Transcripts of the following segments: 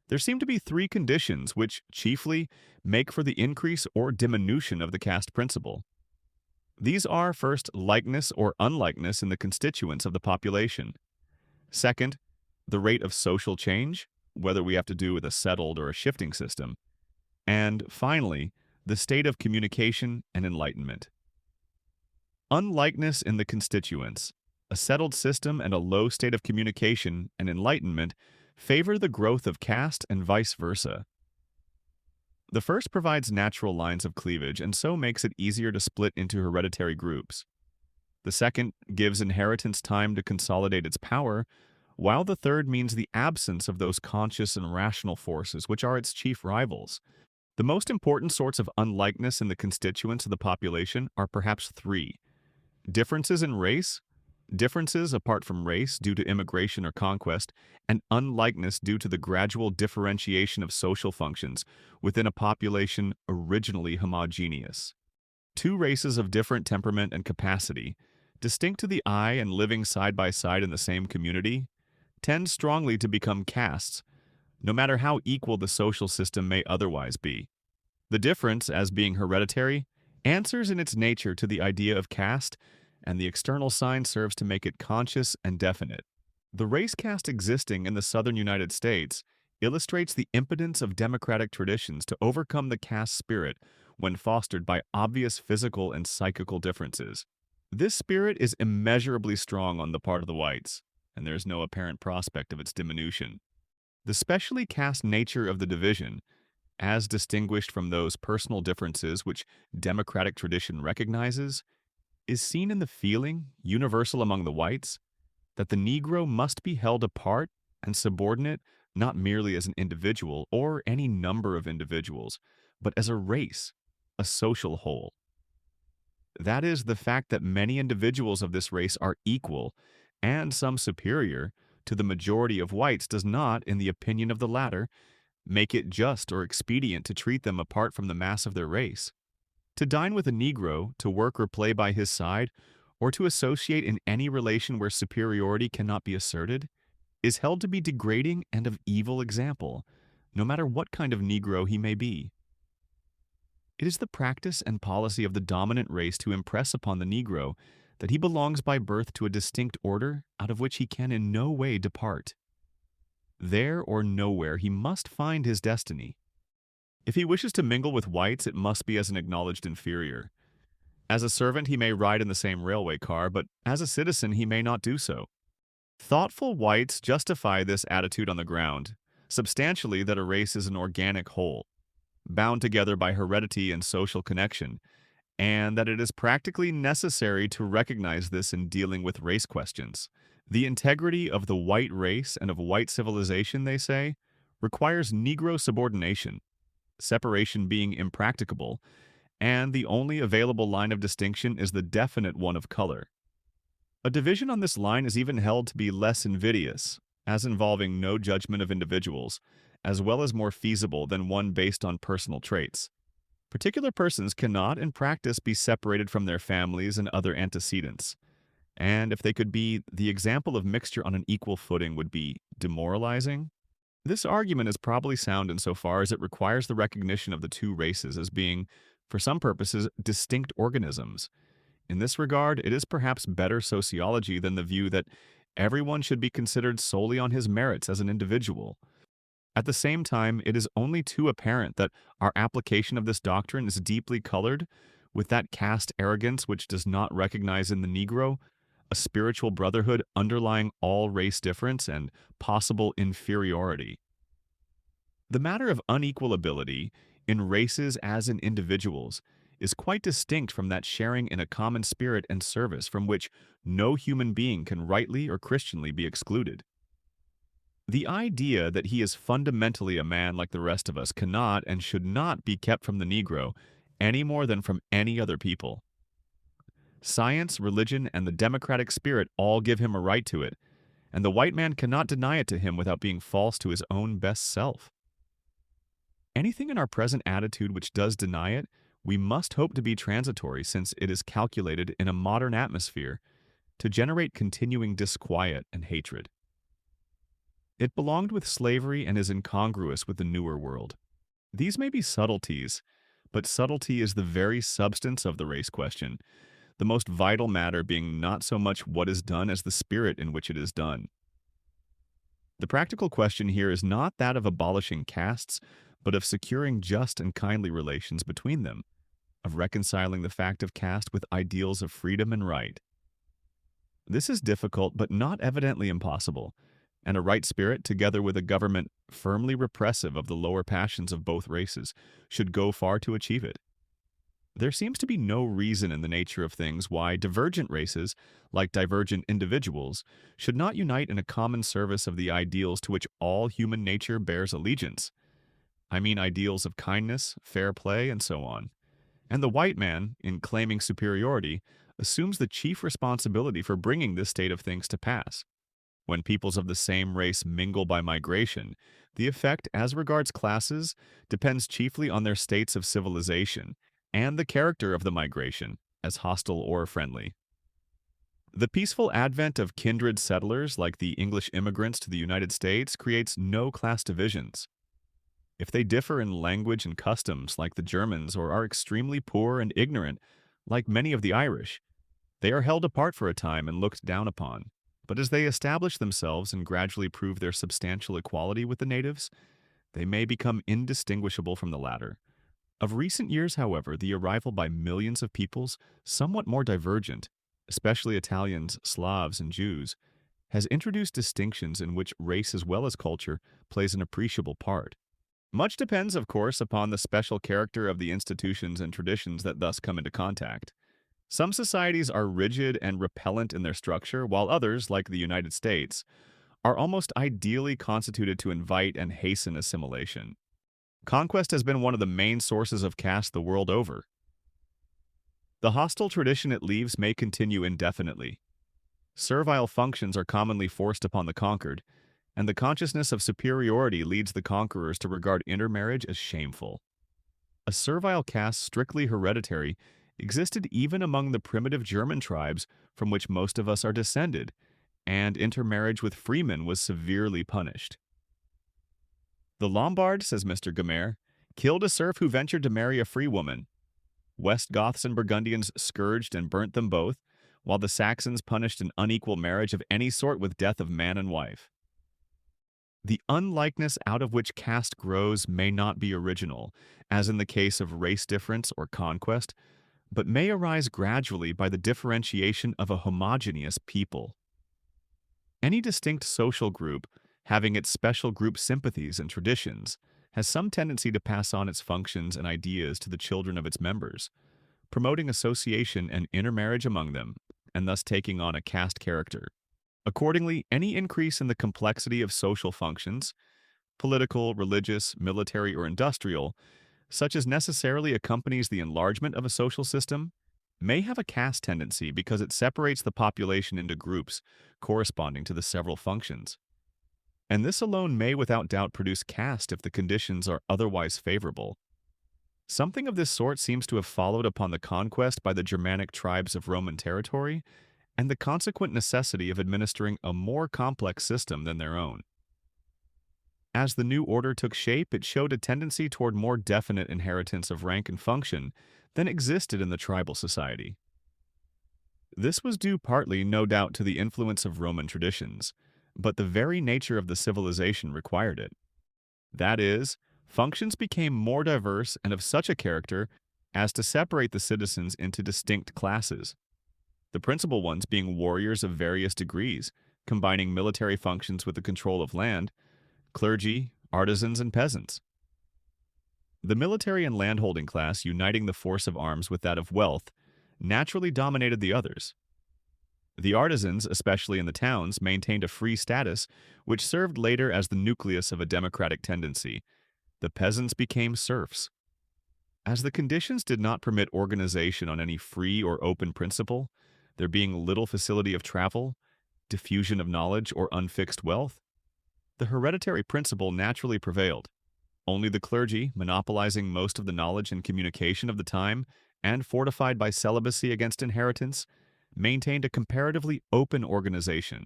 There seem to be three conditions which chiefly make for the increase or diminution of the caste principle. These are first, likeness or unlikeness in the constituents of the population. Second, the rate of social change, whether we have to do with a settled or a shifting system. And finally, the state of communication and enlightenment. Unlikeness in the constituents, a settled system and a low state of communication and enlightenment favor the growth of caste and vice versa. The first provides natural lines of cleavage and so makes it easier to split into hereditary groups. The second gives inheritance time to consolidate its power, while the third means the absence of those conscious and rational forces which are its chief rivals. The most important sorts of unlikeness in the constituents of the population are perhaps three: differences in race, differences apart from race due to immigration or conquest, and unlikeness due to the gradual differentiation of social functions within a population originally homogeneous. Two races of different temperament and capacity, distinct to the eye and living side by side in the same community, tend strongly to become castes, no matter how equal the social system may otherwise be. The difference, as being hereditary, answers in its nature to the idea of caste, and the external sign serves to make it conscious and definite. The race caste existing in the southern United States illustrates the impotence of democratic traditions to overcome the caste spirit when fostered by obvious physical and psychical differences. This spirit is immeasurably strong on the part of the whites, and there is no apparent prospect of its diminution. The specially caste nature of the division, as distinguished from those personal differences which democratic tradition recognizes, is seen in the feeling, universal among the whites, that the Negro must be held apart and subordinate not merely as an individual or any number of individuals, but as a race, a social whole. That is, the fact that many individuals of this race are equal, and some superior, to the majority of whites does not, in the opinion of the latter, make it just or expedient to treat them apart from the mass of their race. To dine with a Negro, to work or play by his side, or to associate in any relation where superiority cannot be asserted, is held to be degrading and of evil example, no matter what kind of Negro he may be. It is the practice and policy of the dominant race to impress upon the Negro that he belongs by birth to a distinct order out of which he can in no way depart. There or nowhere he must find his destiny. If he wishes to mingle with whites, it must be as an acknowledged inferior. As a servant, he may ride in the same railway car, but as a citizen, he may not do so. Thoughtful whites justify this attitude on the ground, substantially, that a race is an organic whole, bound together by heredity and social connection, and that it is practically necessary to recognize this in dealing with race questions. The integrity of the white race and of white civilization, they say, requires Negro subordination, separation being impracticable, and the only available line of distinction is the definite one of color. A division on this line is even held to be less invidious, as involving no judgment of individuals, as well as more feasible than one based on personal traits. Particular persons cannot, in practice, be separated from their families and other antecedents, and if they could be, the example of mixture on an equal footing would be demoralizing. This argument is probably sound insofar as it requires the recognition of the two races as being, for some purposes, distinct organisms. In this regard, it is perhaps better sociology than the view that everyone should be considered solely on his merits as an individual. At the same time, it is only too apparent that our application of this doctrine is deeply colored with that caste arrogance which does not recognize in the Negro a spiritual brotherhood underlying all race difference and possible inferiority. The matter of unequal ability, in races as in individuals, is quite distinct from that sharing in a common spirit and service from which no human being can rightly or Christianly be excluded. The idea that he is fundamentally a man like the rest of us cannot and should not be kept from the Negro any more than from any other people. Science, religion, and the democratic spirit all give him a right to it, and the white man cannot deny it to him without being false to his own best self. Anything in our present attitude which does deny it, we must hope to be transitory, since it is calculated in a modern atmosphere to generate continuing disquiet and hatred. It belonged with slavery and is incongruous with the newer world. These may be subtleties, but subtlety is the very substance of the race question, the most vital matter being not so much what is done as the spirit in which it is done. The practical question here is not that of abolishing castes, but of securing just and kindly relations between them, of reconciling the fact of caste with ideals of freedom and right. This is difficult, but not evidently impossible, and a right spirit, together with a government firmly repressive of the lower passions of both races, should go far to achieve it. There seems to be no reason in the nature of things why divergent races, like divergent individuals, should not unite in a common service of the ideals to which all human nature bears allegiance. I mean ideals of kindness, fair play, and so on. And the white man, in claiming superiority, assumes the chief responsibility for bringing this state of things to pass. When peoples of the same race mingle by migration, the effect, as regards classes, depends chiefly on their states of civilization and the character of the migration, as hostile or friendly. The peaceful advent of kindred settlers like the English immigrants to the United States creates no class divisions. If they differ in language and customs like the Germans or are extremely poor and ignorant like many of the Irish, they are held apart for a time and looked down upon. But as they establish themselves and gradually prove their substantial equality with the natives, they may become indistinguishable from the latter. Of recent years, however, the arrival by millions of peoples, somewhat more divergent, especially Italians, Slavs, and Jews, has introduced distinctions in which race as well as culture plays an appreciable part. Much depends, of course, upon the special character of the institutions and traditions that thus come into contact. Some societies are rigid and repellent in their structure, while others, like the United States, are almost ideally constituted to invite and hasten assimilation. Conquest has been one of the main sources of caste the world over. The hostile tradition it leaves may continue indefinitely. Servile functions are commonly forced upon the conquered, and the consciousness of superiority leads the conquerors to regard intermarriage as shameful. A servile caste strictly hereditary existed even among the primitive German tribes from which most of us are descended, and intermarriage with freemen was severely punished. The Lombard, says Mr. Gamer, killed a serf who ventured to marry a free woman. West Goths and Burgundians scourged and burnt them both, while the Saxons punished an unequal marriage of any sort with death of man and wife. The unlikeness out of which caste grows may not be original, as in the case of race difference or conquest, but may arise gradually by the differentiation of a homogeneous people. Any distinct social group, having its special group sympathies and traditions, has some tendency to pass on its functions and ideas to the children of its members, promoting association and intermarriage among them, and thus taking on a caste character. Accordingly, any increase in the complexity of social functions, political, religious, military, or industrial, such as necessarily accompanies the enlargement of a social system, may have a caste tendency because it separates the population into groups corresponding to the several functions. And this alone may without doubt produce caste if the conditions are otherwise favorable. Something of this sort seems to have followed upon the conquest by the Germanic tribes of Roman territory and the consequent necessity of administering a more complex system than their own. As the new order took shape, it showed a tendency toward more definite inheritance of rank and function than existed in the tribal society. This was due partly, no doubt, to the influence of Roman traditions, but the very nature of the civilization required it. That is, functions became more diverse and of such a character as to separate the citizens into distinct classes, the principal ones being warriors of various degrees, combining military functions with the control of land, clergy, artisans, and peasants. The military and landholding class, uniting the force of arms with that of wealth, naturally dominated the others. The artisans, especially in the towns, maintained a free status, which served later as the nucleus of a democratic tendency. The peasants became serfs. As the conditions did not permit organization on any free or open principle, there being little facility of travel, diffusion of knowledge, or unfixed wealth, the hereditary principle naturally prevailed. Only the clergy, monopolizing most of the knowledge and communication of the time, and fortified by celibacy against inheritance, maintained a comparatively open organization.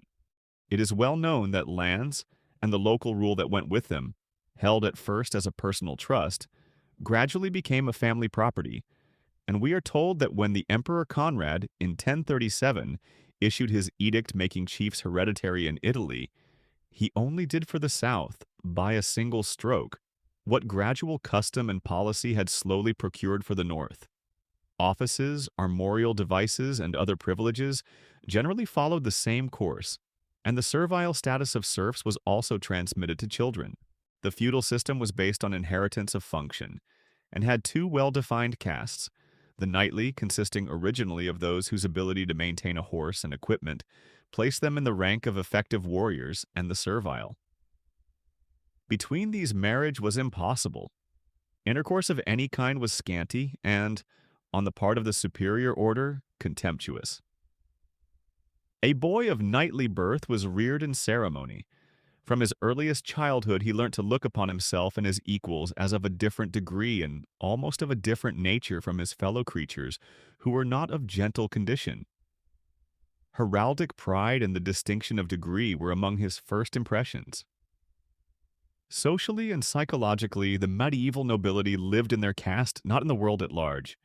It is well known that lands, and the local rule that went with them, held at first as a personal trust, gradually became a family property, and we are told that when the Emperor Conrad, in 1037, issued his edict making chiefs hereditary in Italy, he only did for the south, by a single stroke, what gradual custom and policy had slowly procured for the north. Offices, armorial devices, and other privileges generally followed the same course, and the servile status of serfs was also transmitted to children. The feudal system was based on inheritance of function, and had two well-defined castes, the knightly, consisting originally of those whose ability to maintain a horse and equipment placed them in the rank of effective warriors, and the servile. Between these marriage was impossible. Intercourse of any kind was scanty and, on the part of the superior order, contemptuous. A boy of knightly birth was reared in ceremony. From his earliest childhood he learnt to look upon himself and his equals as of a different degree and almost of a different nature from his fellow creatures who were not of gentle condition. Heraldic pride and the distinction of degree were among his first impressions. Socially and psychologically, the medieval nobility lived in their caste, not in the world at large.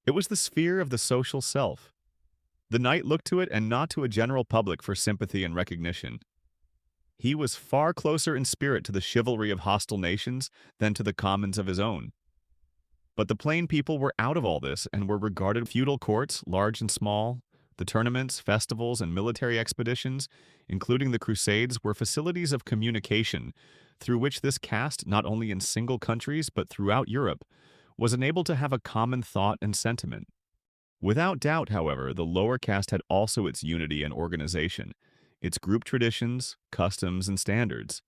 It was the sphere of the social self. The knight looked to it and not to a general public for sympathy and recognition. He was far closer in spirit to the chivalry of hostile nations than to the commons of his own. But the plain people were out of all this and were regarded feudal courts, large and small. The tournaments, festivals, and military expeditions, including the Crusades, were facilities of communication through which this caste, not only in single countries but throughout Europe, was enabled to have a common thought and sentiment. Without doubt, however, the lower caste had also its unity and organization, its group traditions, customs, and standards,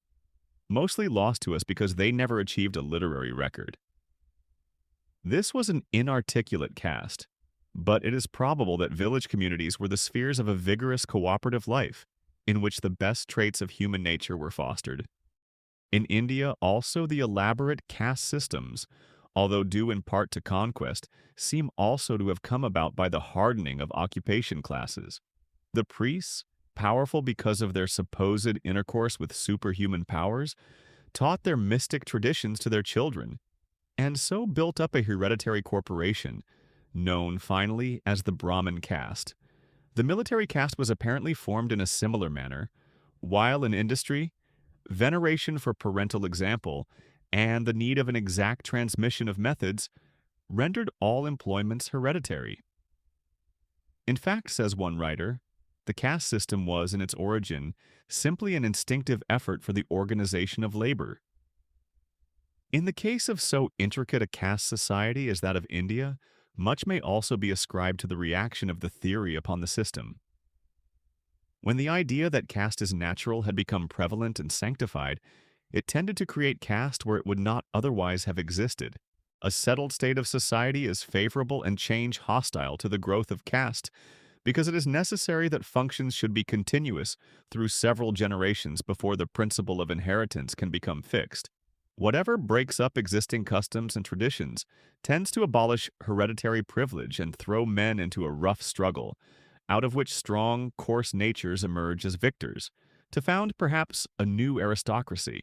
mostly lost to us because they never achieved a literary record. This was an inarticulate caste, but it is probable that village communities were the spheres of a vigorous cooperative life, in which the best traits of human nature were fostered. In India, also the elaborate caste systems, although due in part to conquest, seem also to have come about by the hardening of occupation classes. The priests, powerful because of their supposed intercourse with superhuman powers, taught their mystic traditions to their children, and so built up a hereditary corporation, known finally as the Brahmin caste. The military caste was apparently formed in a similar manner, while in industry, veneration for parental example and the need of an exact transmission of methods rendered all employments hereditary. In fact, says one writer, the caste system was, in its origin, simply an instinctive effort for the organization of labor. In the case of so intricate a caste society as that of India, much may also be ascribed to the reaction of the theory upon the system. When the idea that caste is natural had become prevalent and sanctified, it tended to create caste where it would not otherwise have existed. A settled state of society is favorable and change hostile to the growth of caste because it is necessary that functions should be continuous through several generations before the principle of inheritance can become fixed. Whatever breaks up existing customs and traditions tends to abolish hereditary privilege and throw men into a rough struggle, out of which strong, coarse natures emerge as victors, to found perhaps a new aristocracy.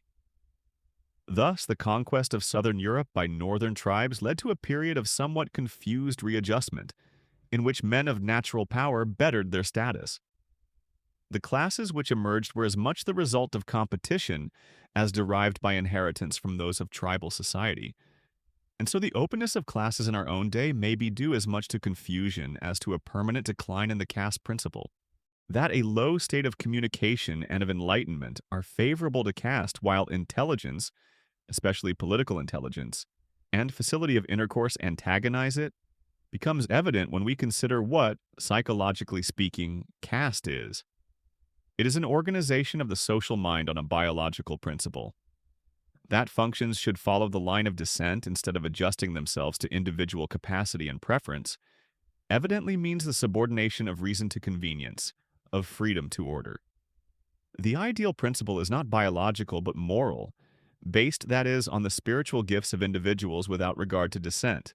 Thus, the conquest of southern Europe by northern tribes led to a period of somewhat confused readjustment, in which men of natural power bettered their status. The classes which emerged were as much the result of competition as derived by inheritance from those of tribal society. And so the openness of classes in our own day may be due as much to confusion as to a permanent decline in the caste principle. That a low state of communication and of enlightenment are favorable to caste, while intelligence, especially political intelligence, and facility of intercourse antagonize it, becomes evident when we consider what, psychologically speaking, caste is. It is an organization of the social mind on a biological principle. That functions should follow the line of descent instead of adjusting themselves to individual capacity and preference, evidently means the subordination of reason to convenience, of freedom to order. The ideal principle is not biological but moral, based, that is, on the spiritual gifts of individuals without regard to descent.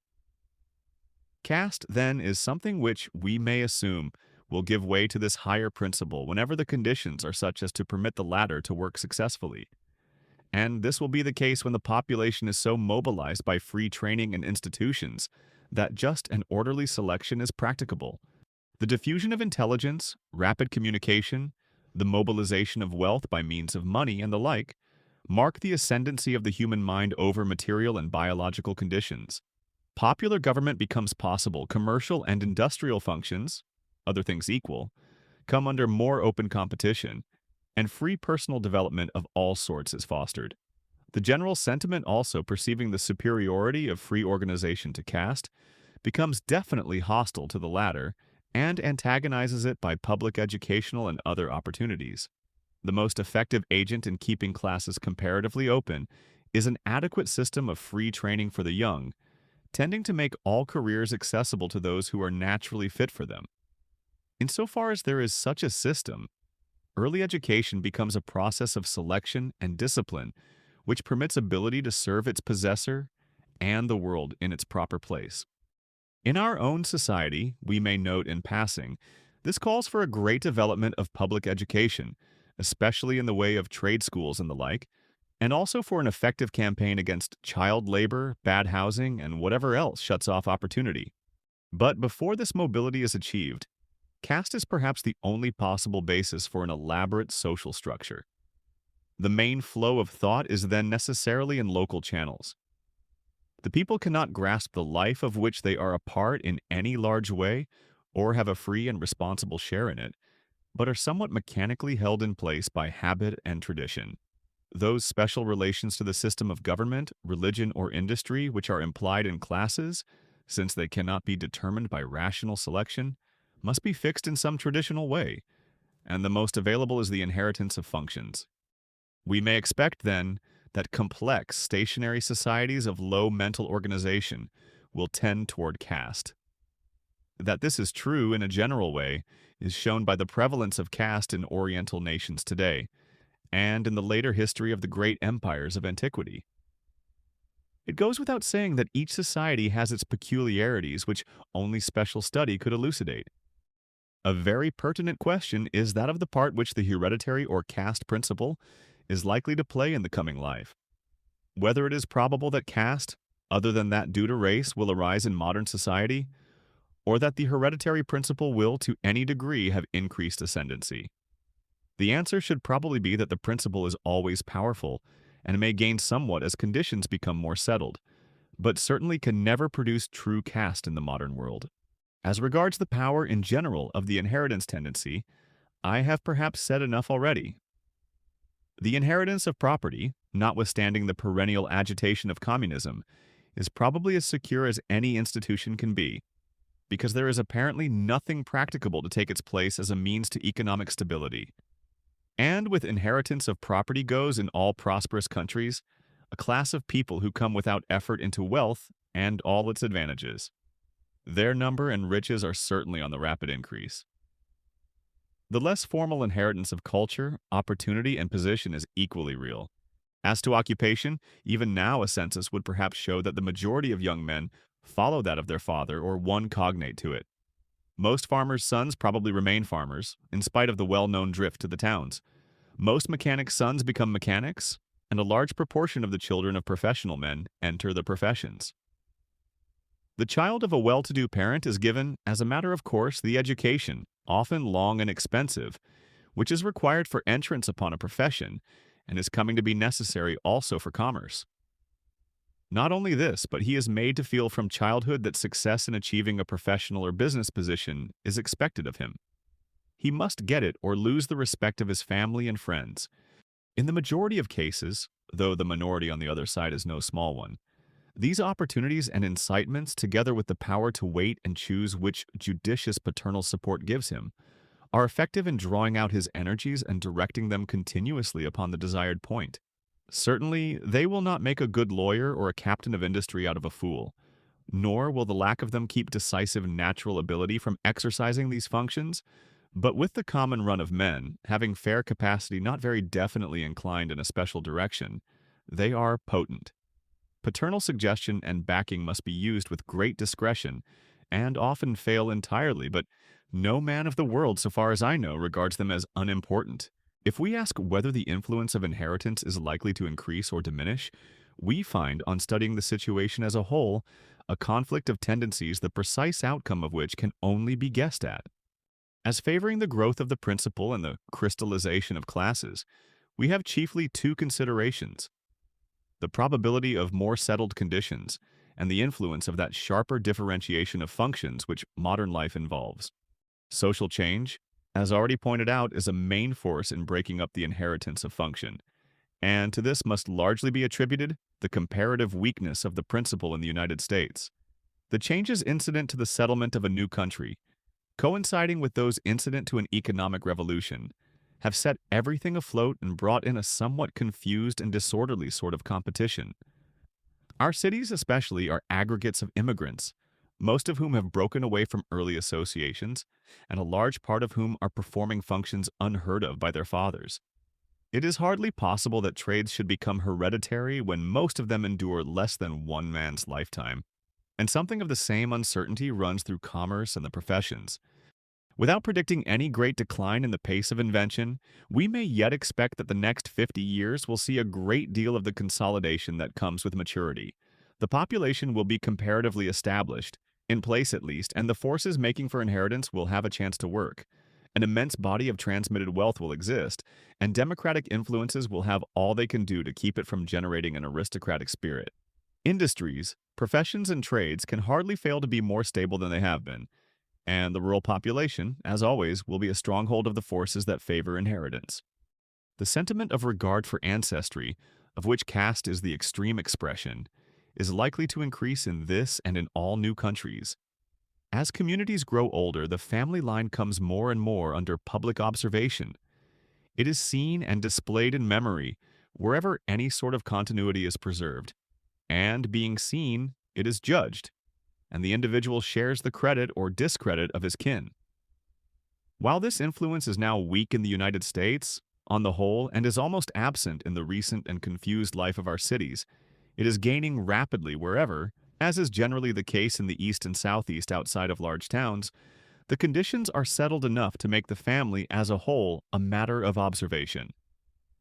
Caste, then, is something which, we may assume, will give way to this higher principle whenever the conditions are such as to permit the latter to work successfully. And this will be the case when the population is so mobilized by free training and institutions that just an orderly selection is practicable. The diffusion of intelligence, rapid communication, the mobilization of wealth by means of money and the like, mark the ascendancy of the human mind over material and biological conditions. Popular government becomes possible, commercial and industrial functions, other things equal, come under more open competition, and free personal development of all sorts is fostered. The general sentiment also perceiving the superiority of free organization to caste becomes definitely hostile to the latter and antagonizes it by public educational and other opportunities. The most effective agent in keeping classes comparatively open is an adequate system of free training for the young, tending to make all careers accessible to those who are naturally fit for them. Insofar as there is such a system, early education becomes a process of selection and discipline which permits ability to serve its possessor and the world in its proper place. In our own society, we may note in passing, this calls for a great development of public education, especially in the way of trade schools and the like, and also for an effective campaign against child labor, bad housing, and whatever else shuts off opportunity. But before this mobility is achieved, caste is perhaps the only possible basis for an elaborate social structure. The main flow of thought is then necessarily in local channels. The people cannot grasp the life of which they are a part in any large way or have a free and responsible share in it, but are somewhat mechanically held in place by habit and tradition. Those special relations to the system of government, religion, or industry which are implied in classes, since they cannot be determined by rational selection, must be fixed in some traditional way, and the most available is the inheritance of functions. We may expect, then, that complex, stationary societies of low mental organization will tend toward caste. That this is true in a general way is shown by the prevalence of caste in Oriental nations today, and in the later history of the great empires of antiquity. It goes without saying that each society has its peculiarities which only special study could elucidate. A very pertinent question is that of the part which the hereditary or caste principle is likely to play in the coming life. Whether it is probable that caste, other than that due to race, will arise in modern society, or that the hereditary principle will to any degree have increased ascendancy. The answer should probably be that the principle is always powerful and may gain somewhat as conditions become more settled, but certainly can never produce true caste in the modern world. As regards the power in general of the inheritance tendency, I have perhaps said enough already. The inheritance of property, notwithstanding the perennial agitation of communism, is probably as secure as any institution can be, because there is apparently nothing practicable to take its place as a means to economic stability. And with inheritance of property goes in all prosperous countries, a class of people who come without effort into wealth and all its advantages. Their number and riches are certainly on the rapid increase. The less formal inheritance of culture, opportunity, and position is equally real. As to occupation, even now a census would perhaps show that the majority of young men follow that of their father or one cognate to it. Most farmers' sons probably remain farmers, in spite of the well-known drift to the towns. Most mechanics' sons become mechanics, and a large proportion of the children of professional men enter the professions. The child of a well-to-do parent is given, as a matter of course, the education, often long and expensive, which is required for entrance upon a profession, and is coming to be necessary also for commerce. Not only this, but he is made to feel from childhood that success in achieving a professional or business position is expected of him. He must get it or lose the respect of his family and friends. In the majority of cases, though the minority on the other side is no small one, these opportunities and incitements, together with the power to wait and choose which judicious paternal support gives him, are effective in drawing out his energies and directing them continuously upon the desired point. Certainly, they will not make a good lawyer or a captain of industry out of a fool, nor will the lack of them keep decisive natural ability from exercising these functions, but with the common run of men, having fair capacity not very definitely inclined in a special direction, they are potent. Paternal suggestion and backing must be used with great discretion, and often fail entirely, but No man of the world, so far as I know, regards them as unimportant. If we ask whether the influence of inheritance is likely to increase or diminish, we find, on studying the situation as a whole, a conflict of tendencies the precise outcome of which can only be guessed at. As favoring the growth of the principle and the crystallization of classes, we have chiefly two considerations: the probability of more settled conditions and the influence of that sharper differentiation of functions which modern life involves. Social change, as already pointed out, is a main force in breaking up the inheritance of function, and to this must largely be attributed the comparative weakness of the principle in the United States. The changes incident to the settlement of a new country, coinciding with those incident to an economic revolution, have set everything afloat and brought in a somewhat confused and disorderly sort of competition. Our cities especially are aggregates of immigrants, most of whom have broken away from early associations, and a large part of whom are performing functions unheard of by their fathers. It is hardly possible that trades should become hereditary when most of them endure less than one man's lifetime, and something of the same uncertainty runs through commerce and the professions. Without predicting any great decline in the pace of invention, we may yet expect that the next 50 years will see a great deal of the consolidation that comes with maturity. The population will be comparatively established, in place at least, and the forces making for inheritance will have a chance to work. An immense body of transmitted wealth will exist, and democratic influences will have all they can do to keep it from generating an aristocratic spirit. Industries, professions, and trades can hardly fail to be more stable than they have been, and the rural population, as always, will be a stronghold of the forces that favor inheritance. The sentiment of regard for ancestry, of which caste is the extreme expression, is likely to increase in this and in all new countries. As communities grow older, the family line comes more and more under public observation. It is seen and displayed in memory wherever any sort of continuity is preserved, and being seen, it is judged, and the individual shares the credit or discredit of his kin. While this influence is now weak in the United States, on the whole, and is almost absent in the recent and confused life of our cities, it is gaining rapidly wherever, as is generally the case in the East and Southeast outside of large towns, the conditions are settled enough to make the family as a whole a matter of observation.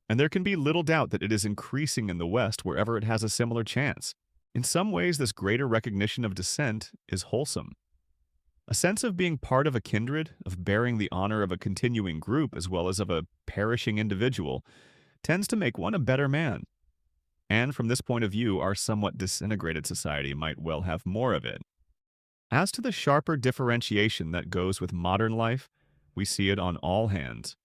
And there can be little doubt that it is increasing in the West wherever it has a similar chance. In some ways, this greater recognition of descent is wholesome. A sense of being part of a kindred, of bearing the honor of a continuing group as well as of a perishing individual, tends to make one a better man. And from this point of view, our somewhat disintegrated society might well have more of it. As to the sharper differentiation that goes with modern life, we see it on all hands.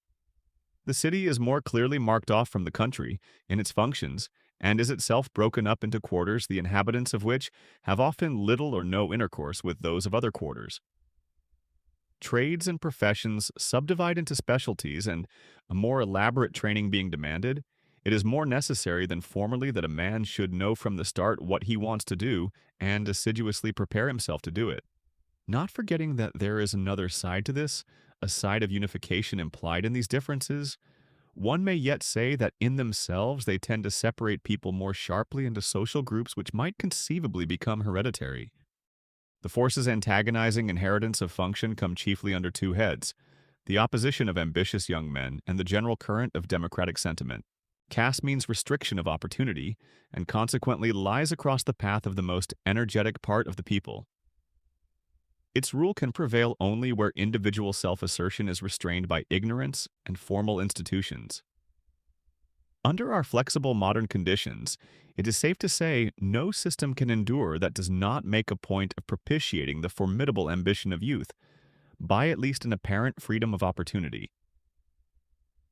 The city is more clearly marked off from the country in its functions, and is itself broken up into quarters the inhabitants of which have often little or no intercourse with those of other quarters. Trades and professions subdivide into specialties, and, a more elaborate training being demanded, it is more necessary than formerly that a man should know from the start what he wants to do and assiduously prepare himself to do it. Not forgetting that there is another side to this, a side of unification implied in these differences, one may yet say that in themselves they tend to separate people more sharply into social groups which might conceivably become hereditary. The forces antagonizing inheritance of function come chiefly under two heads: the opposition of ambitious young men and the general current of democratic sentiment. Caste means restriction of opportunity, and consequently lies across the path of the most energetic part of the people. Its rule can prevail only where individual self-assertion is restrained by ignorance and formal institutions. Under our flexible modern conditions, it is safe to say no system can endure that does not make a point of propitiating the formidable ambition of youth, by at least an apparent freedom of opportunity.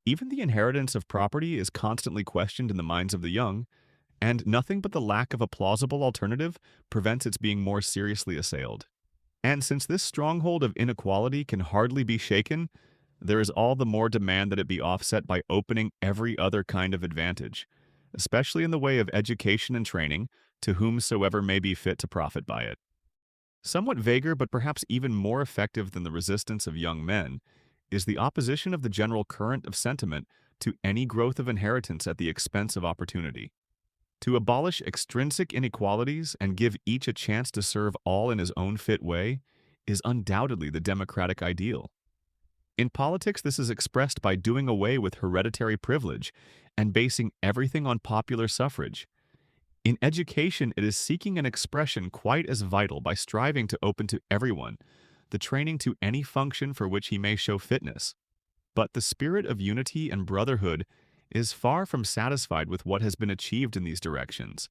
Even the inheritance of property is constantly questioned in the minds of the young, and nothing but the lack of a plausible alternative prevents its being more seriously assailed. And since this stronghold of inequality can hardly be shaken, there is all the more demand that it be offset by opening every other kind of advantage, especially in the way of education and training, to whomsoever may be fit to profit by it. Somewhat vaguer, but perhaps even more effective than the resistance of young men, is the opposition of the general current of sentiment to any growth of inheritance at the expense of opportunity. To abolish extrinsic inequalities and give each a chance to serve all in his own fit way is undoubtedly the democratic ideal. In politics, this is expressed by doing away with hereditary privilege and basing everything on popular suffrage. In education, it is seeking an expression quite as vital by striving to open to everyone the training to any function for which he may show fitness. But the spirit of unity and brotherhood is far from satisfied with what has been achieved in these directions,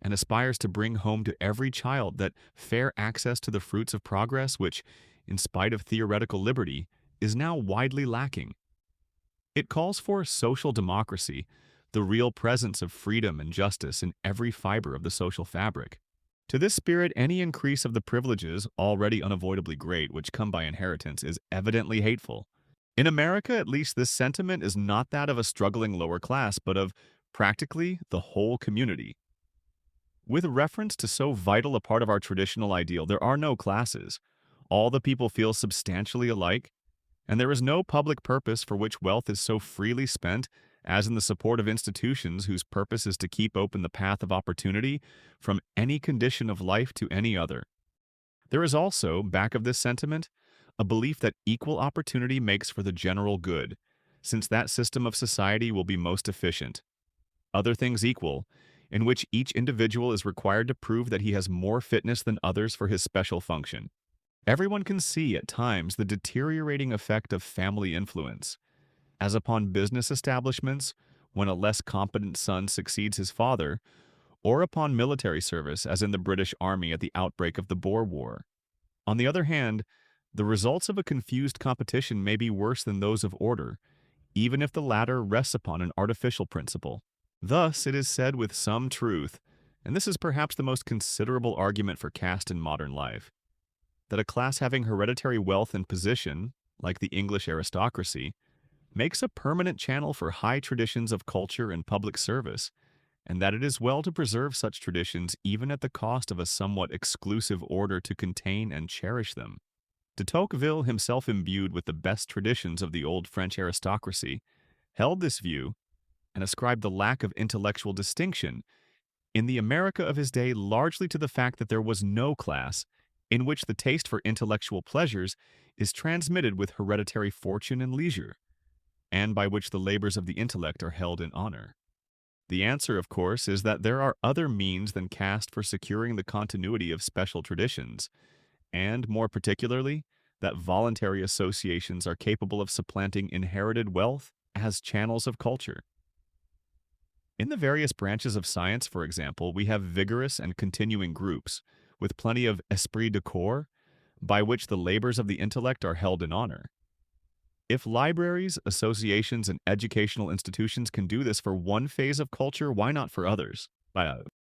and aspires to bring home to every child that fair access to the fruits of progress which, in spite of theoretical liberty, is now widely lacking. It calls for social democracy, the real presence of freedom and justice in every fiber of the social fabric. To this spirit, any increase of the privileges, already unavoidably great, which come by inheritance, is evidently hateful. In America, at least, this sentiment is not that of a struggling lower class, but of practically the whole community. With reference to so vital a part of our traditional ideal, there are no classes. All the people feel substantially alike, and there is no public purpose for which wealth is so freely spent as in the support of institutions whose purpose is to keep open the path of opportunity from any condition of life to any other. There is also, back of this sentiment, a belief that equal opportunity makes for the general good, since that system of society will be most efficient. Other things equal, in which each individual is required to prove that he has more fitness than others for his special function. Everyone can see at times the deteriorating effect of family influence, as upon business establishments when a less competent son succeeds his father, or upon military service as in the British Army at the outbreak of the Boer War. On the other hand, the results of a confused competition may be worse than those of order, even if the latter rests upon an artificial principle. Thus, it is said with some truth, and this is perhaps the most considerable argument for caste in modern life, that a class having hereditary wealth and position, like the English aristocracy, makes a permanent channel for high traditions of culture and public service, and that it is well to preserve such traditions even at the cost of a somewhat exclusive order to contain and cherish them. De Tocqueville, himself imbued with the best traditions of the old French aristocracy, held this view and ascribed the lack of intellectual distinction in the America of his day largely to the fact that there was no class in which the taste for intellectual pleasures is transmitted with hereditary fortune and leisure, and by which the labors of the intellect are held in honor. The answer, of course, is that there are other means than caste for securing the continuity of special traditions, and, more particularly, that voluntary associations are capable of supplanting inherited wealth as channels of culture. In the various branches of science, for example, we have vigorous and continuing groups, with plenty of esprit de corps, by which the labors of the intellect are held in honor. If libraries, associations, and educational institutions can do this for one phase of culture, why not for others?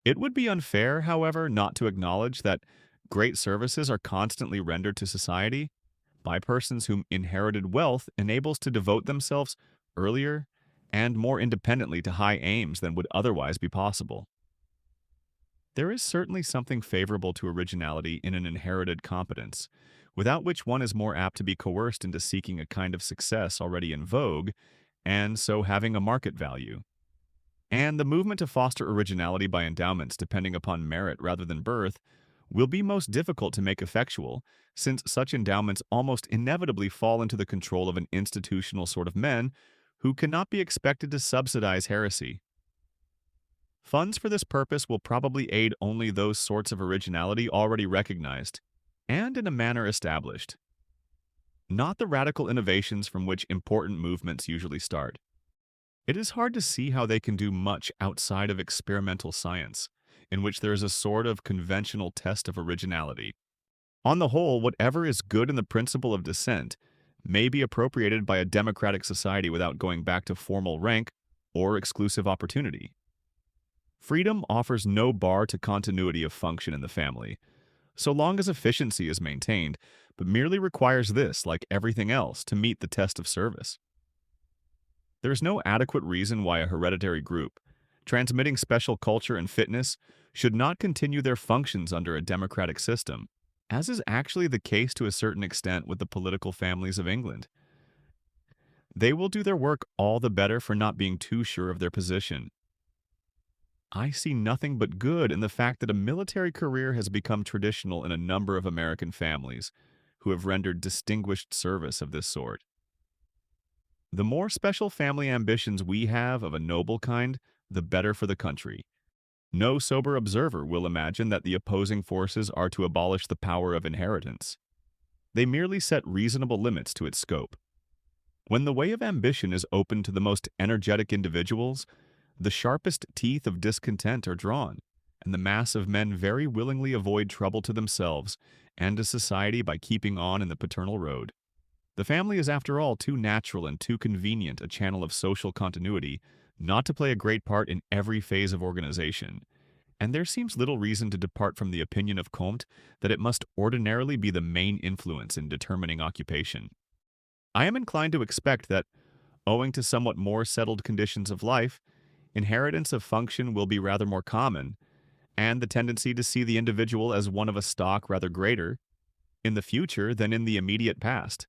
It would be unfair, however, not to acknowledge that great services are constantly rendered to society by persons whom inherited wealth enables to devote themselves earlier and more independently to high aims than would otherwise be possible. There is certainly something favorable to originality in an inherited competence, without which one is more apt to be coerced into seeking a kind of success already in vogue, and so having a market value. And the movement to foster originality by endowments depending upon merit rather than birth will be most difficult to make effectual, since such endowments almost inevitably fall into the control of an institutional sort of men who cannot be expected to subsidize heresy. Funds for this purpose will probably aid only those sorts of originality already recognized, and in a manner established, not the radical innovations from which important movements usually start. It is hard to see how they can do much outside of experimental science, in which there is a sort of conventional test of originality. On the whole, whatever is good in the principle of descent may be appropriated by a democratic society without going back to formal rank or exclusive opportunity. Freedom offers no bar to continuity of function in the family, so long as efficiency is maintained, but merely requires this, like everything else, to meet the test of service. There is no adequate reason why a hereditary group, transmitting special culture and fitness, should not continue their functions under a democratic system, as is actually the case to a certain extent with the political families of England. They will do their work all the better for not being too sure of their position. I see nothing but good in the fact that a military career has become traditional in a number of American families, who have rendered distinguished service of this sort. The more special family ambitions we have of a noble kind, the better for the country. No sober observer will imagine that the opposing forces are to abolish the power of inheritance. They merely set reasonable limits to its scope. When the way of ambition is open to the most energetic individuals, the sharpest teeth of discontent are drawn, and the mass of men very willingly avoid trouble to themselves and to society by keeping on in the paternal road. The family is, after all, too natural and too convenient a channel of social continuity not to play a great part in every phase of organization, and there seems little reason to depart from the opinion of Comte that it must ordinarily be the main influence in determining occupation. I am inclined to expect that, owing to somewhat more settled conditions of life, inheritance of function will be rather more common, and the tendency to see the individual as one of a stock rather greater in the future than in the immediate past.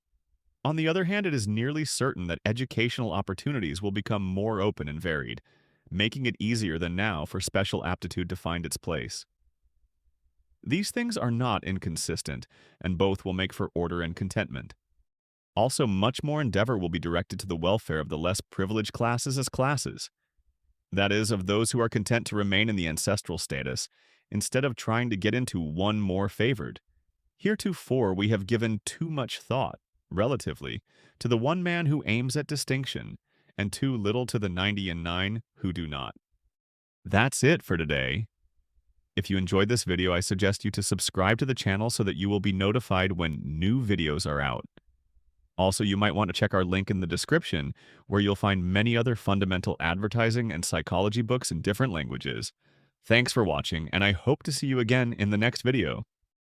On the other hand, it is nearly certain that educational opportunities will become more open and varied, making it easier than now for special aptitude to find its place. These things are not inconsistent, and both will make for order and contentment. Also, much more endeavor will be directed to the welfare of the less privileged classes as classes. That is, of those who are content to remain in the ancestral status, instead of trying to get into one more favored. Heretofore we have given too much thought, relatively, to the one man who aims at distinction, and too little to the 99 who do not. That's it for today. If you enjoyed this video, I suggest you to subscribe to the channel so that you will be notified when new videos are out. Also, you might want to check our link in the description, where you'll find many other fundamental advertising and psychology books in different languages. Thanks for watching, and I hope to see you again in the next video.